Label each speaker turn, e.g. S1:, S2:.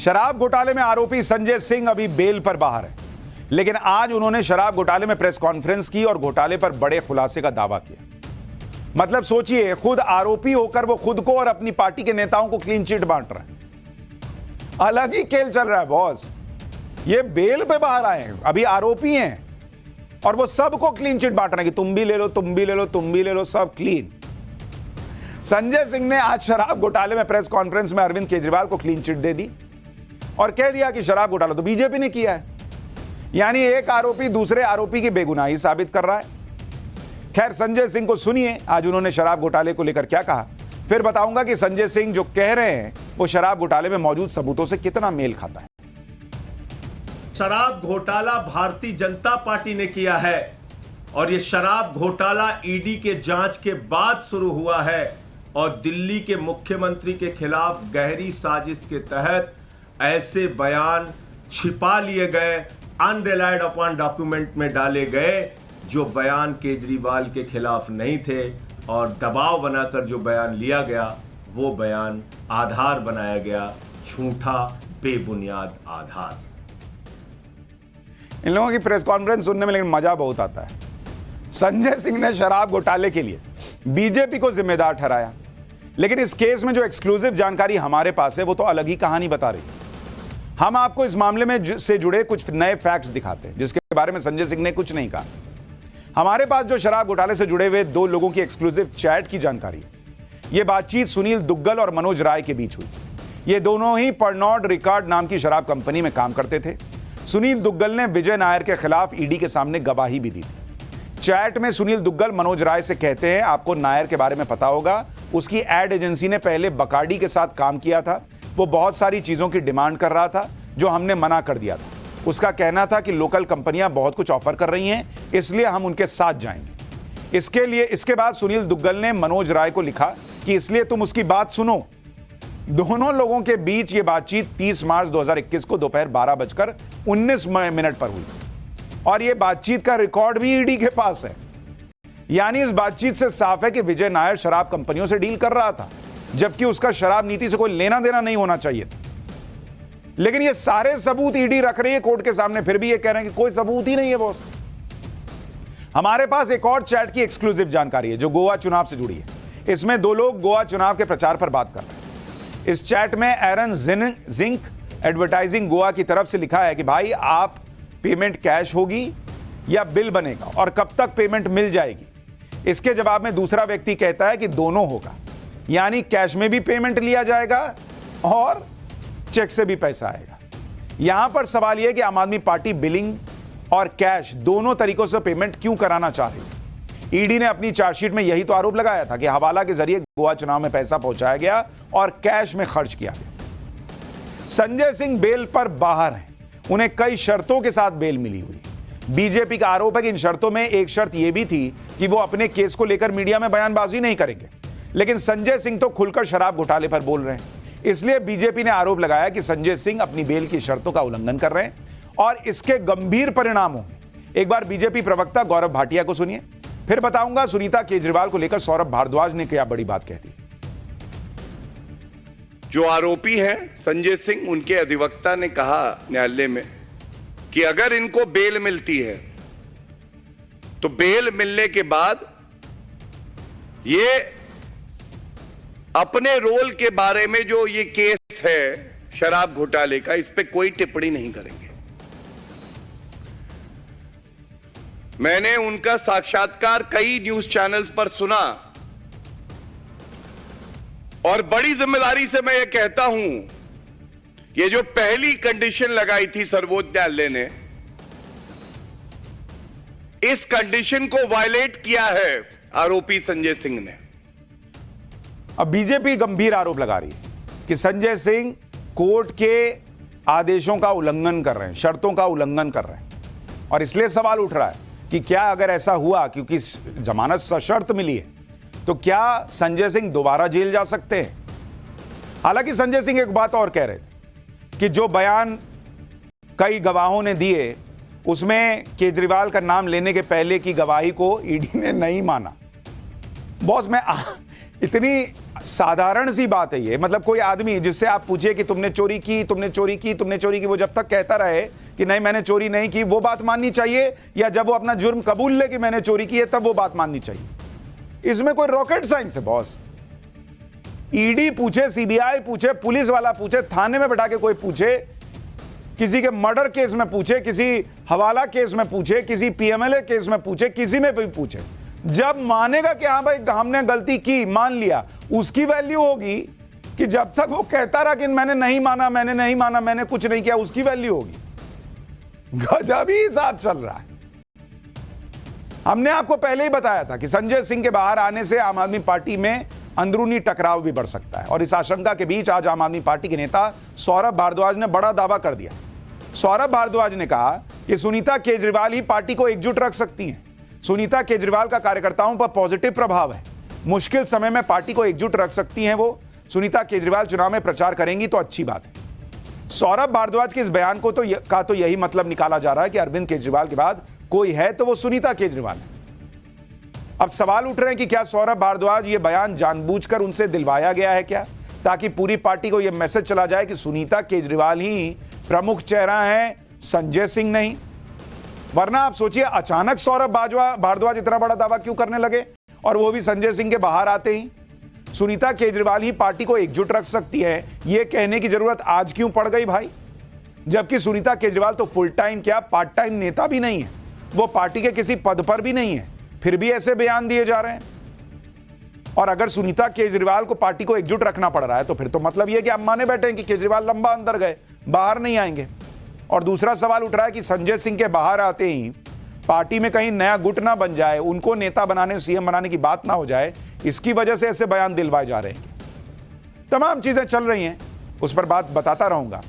S1: शराब घोटाले में आरोपी संजय सिंह अभी बेल पर बाहर है, लेकिन आज उन्होंने शराब घोटाले में प्रेस कॉन्फ्रेंस की और घोटाले पर बड़े खुलासे का दावा किया। मतलब सोचिए, खुद आरोपी होकर वो खुद को और अपनी पार्टी के नेताओं को क्लीन चिट बांट रहे हैं। अलग ही खेल चल रहा है बॉस। ये बेल पे बाहर आए हैं, अभी आरोपी हैं और वो सबको क्लीन चिट बांट रहे हैं कि तुम भी ले लो, तुम भी ले लो, तुम भी ले लो, सब क्लीन। संजय सिंह ने आज शराब घोटाले में प्रेस कॉन्फ्रेंस में अरविंद केजरीवाल को क्लीन चिट दे दी और कह दिया कि शराब घोटाला तो बीजेपी ने किया है। यानी एक आरोपी दूसरे आरोपी की बेगुनाही साबित कर रहा है। खैर, संजय सिंह को सुनिए आज उन्होंने शराब घोटाले को लेकर क्या कहा, फिर बताऊंगा कि संजय सिंह जो कह रहे हैं वो शराब घोटाले में मौजूद सबूतों से कितना मेल खाता है।
S2: शराब घोटाला भारतीय जनता पार्टी ने किया है और ये शराब घोटाला ईडी के जांच के बाद शुरू हुआ है और दिल्ली के मुख्यमंत्री के खिलाफ गहरी साजिश के तहत ऐसे बयान छिपा लिए गए, अनरिलाइड अपॉन डॉक्यूमेंट में डाले गए जो बयान केजरीवाल के खिलाफ नहीं थे और दबाव बनाकर जो बयान लिया गया वो बयान आधार बनाया गया, झूठा बेबुनियाद आधार।
S1: इन लोगों की प्रेस कॉन्फ्रेंस सुनने में लेकिन मजा बहुत आता है। संजय सिंह ने शराब घोटाले के लिए बीजेपी को जिम्मेदार ठहराया, लेकिन इस केस में जो एक्सक्लूसिव जानकारी हमारे पास है वो तो अलग ही कहानी बता रही है। हम आपको इस मामले में से जुड़े कुछ नए फैक्ट्स दिखाते हैं जिसके बारे में संजय सिंह ने कुछ नहीं कहा। हमारे पास जो शराब घोटाले से जुड़े हुए दो लोगों की एक्सक्लूसिव चैट की जानकारी है। यह बातचीत सुनील दुग्गल और मनोज राय के बीच हुई। ये दोनों ही परनॉर्ड रिकॉर्ड नाम की शराब कंपनी में काम करते थे। सुनील दुग्गल ने विजय नायर के खिलाफ ईडी के सामने गवाही भी दी थी। चैट में सुनील दुग्गल मनोज राय से कहते हैं, आपको नायर के बारे में पता होगा, उसकी एड एजेंसी ने पहले बकार्डी के साथ काम किया था। वो बहुत सारी चीजों की डिमांड कर रहा था जो हमने मना कर दिया था। उसका कहना था कि लोकल कंपनियां बहुत कुछ ऑफर कर रही हैं, इसलिए हम उनके साथ जाएंगे। इसके बाद सुनील दुग्गल ने मनोज राय को लिखा कि इसलिए तुम उसकी बात सुनो। दोनों लोगों के बीच यह बातचीत 30 मार्च 2021 को दोपहर 12:19 पर हुई और यह बातचीत का रिकॉर्ड भी ईडी के पास है। यानी इस बातचीत से साफ है कि विजय नायर शराब कंपनियों से डील कर रहा था, जबकि उसका शराब नीति से कोई लेना देना नहीं होना चाहिए था। लेकिन ये सारे सबूत ईडी रख रही है कोर्ट के सामने, फिर भी ये कह रहे हैं कि कोई सबूत ही नहीं है बॉस। हमारे पास एक और चैट की एक्सक्लूसिव जानकारी है जो गोवा चुनाव से जुड़ी है। इसमें दो लोग गोवा चुनाव के प्रचार पर बात कर रहे हैं। इस चैट में एरन जिंक एडवर्टाइजिंग गोवा की तरफ से लिखा है कि भाई आप पेमेंट कैश होगी या बिल बनेगा और कब तक पेमेंट मिल जाएगी। इसके जवाब में दूसरा व्यक्ति कहता है कि दोनों होगा, यानी कैश में भी पेमेंट लिया जाएगा और चेक से भी पैसा आएगा। यहां पर सवाल यह कि आम आदमी पार्टी बिलिंग और कैश दोनों तरीकों से पेमेंट क्यों कराना चाह रही है। ईडी ने अपनी चार्जशीट में यही तो आरोप लगाया था कि हवाला के जरिए गोवा चुनाव में पैसा पहुंचाया गया और कैश में खर्च किया गया। संजय सिंह बेल पर बाहर हैं, उन्हें कई शर्तों के साथ बेल मिली हुई। बीजेपी का आरोप है कि इन शर्तों में एक शर्त यह भी थी कि वो अपने केस को लेकर मीडिया में बयानबाजी नहीं करेंगे, लेकिन संजय सिंह तो खुलकर शराब घोटाले पर बोल रहे हैं। इसलिए बीजेपी ने आरोप लगाया कि संजय सिंह अपनी बेल की शर्तों का उल्लंघन कर रहे हैं और इसके गंभीर परिणाम होंगे। एक बार बीजेपी प्रवक्ता गौरव भाटिया को सुनिए, फिर बताऊंगा सुनीता केजरीवाल को लेकर सौरभ भारद्वाज ने क्या बड़ी बात कह दी।
S3: जो आरोपी हैं संजय सिंह, उनके अधिवक्ता ने कहा न्यायालय में कि अगर इनको बेल मिलती है तो बेल मिलने के बाद ये अपने रोल के बारे में जो ये केस है शराब घोटाले का, इस पे कोई टिप्पणी नहीं करेंगे। मैंने उनका साक्षात्कार कई न्यूज चैनल्स पर सुना और बड़ी जिम्मेदारी से मैं ये कहता हूं, ये जो पहली कंडीशन लगाई थी सर्वोच्च न्यायालय ने, इस कंडीशन को वायलेट किया है आरोपी संजय सिंह ने।
S1: अब बीजेपी गंभीर आरोप लगा रही है कि संजय सिंह कोर्ट के आदेशों का उल्लंघन कर रहे हैं, शर्तों का उल्लंघन कर रहे हैं और इसलिए सवाल उठ रहा है कि क्या अगर ऐसा हुआ, क्योंकि जमानत सशर्त मिली है, तो क्या संजय सिंह दोबारा जेल जा सकते हैं। हालांकि संजय सिंह एक बात और कह रहे थे कि जो बयान कई गवाहों ने दिए उसमें केजरीवाल का नाम लेने के पहले की गवाही को ईडी ने नहीं माना। बॉस, मैं इतनी साधारण सी बात है ये। मतलब कोई आदमी जिससे आप पूछिए कि तुमने चोरी की, तुमने चोरी की, तुमने चोरी की, वो जब तक कहता रहे कि नहीं मैंने चोरी नहीं की, वो बात माननी चाहिए, या जब वो अपना जुर्म कबूल ले कि मैंने चोरी की है तब वो बात माननी चाहिए। इसमें कोई रॉकेट साइंस है बॉस। ईडी पूछे, सीबीआई पूछे, पुलिस वाला पूछे, थाने में बैठा के कोई पूछे, किसी के मर्डर केस में पूछे, किसी हवाला केस में पूछे, किसी पीएमएलए केस में पूछे, किसी में भी पूछे, जब मानेगा कि हाँ भाई हमने गलती की, मान लिया, उसकी वैल्यू होगी। कि जब तक वो कहता रहा कि मैंने नहीं माना, मैंने नहीं माना, मैंने कुछ नहीं किया, उसकी वैल्यू होगी। गजब ही हिसाब चल रहा है। हमने आपको पहले ही बताया था कि संजय सिंह के बाहर आने से आम आदमी पार्टी में अंदरूनी टकराव भी बढ़ सकता है, और इस आशंका के बीच आज आम आदमी पार्टी के नेता सौरभ भारद्वाज ने बड़ा दावा कर दिया। सौरभ भारद्वाज ने कहा कि सुनीता केजरीवाल ही पार्टी को एकजुट रख सकती हैं। सुनीता केजरीवाल का कार्यकर्ताओं पर पॉजिटिव प्रभाव है, मुश्किल समय में पार्टी को एकजुट रख सकती हैं वो। सुनीता केजरीवाल चुनाव में प्रचार करेंगी तो अच्छी बात है। सौरभ भारद्वाज के इस बयान को तो यही मतलब निकाला जा रहा है कि अरविंद केजरीवाल के बाद कोई है तो वो सुनीता केजरीवाल है। अब सवाल उठ रहे हैं कि क्या सौरभ भारद्वाज ये बयान जानबूझकर उनसे दिलवाया गया है क्या, ताकि पूरी पार्टी को यह मैसेज चला जाए कि सुनीता केजरीवाल ही प्रमुख चेहरा है, संजय सिंह नहीं। वरना आप सोचिए, अचानक सौरभ भारद्वाज इतना बड़ा दावा क्यों करने लगे, और वो भी संजय सिंह के बाहर आते ही। सुनीता केजरीवाल ही पार्टी को एकजुट रख सकती है, यह कहने की जरूरत आज क्यों पड़ गई भाई? जबकि सुनीता केजरीवाल तो फुल टाइम क्या पार्ट टाइम नेता भी नहीं है, वो पार्टी के किसी पद पर भी नहीं है, फिर भी ऐसे बयान दिए जा रहे हैं। और अगर सुनीता केजरीवाल को पार्टी को एकजुट रखना पड़ रहा है तो फिर तो मतलब यह कि आप माने बैठे हैं कि केजरीवाल लंबा अंदर गए, बाहर नहीं आएंगे। और दूसरा सवाल उठ रहा है कि संजय सिंह के बाहर आते ही पार्टी में कहीं नया गुट ना बन जाए, उनको नेता बनाने, सीएम बनाने की बात ना हो जाए, इसकी वजह से ऐसे बयान दिलवाए जा रहे हैं। तमाम चीजें चल रही हैं, उस पर बात बताता रहूंगा।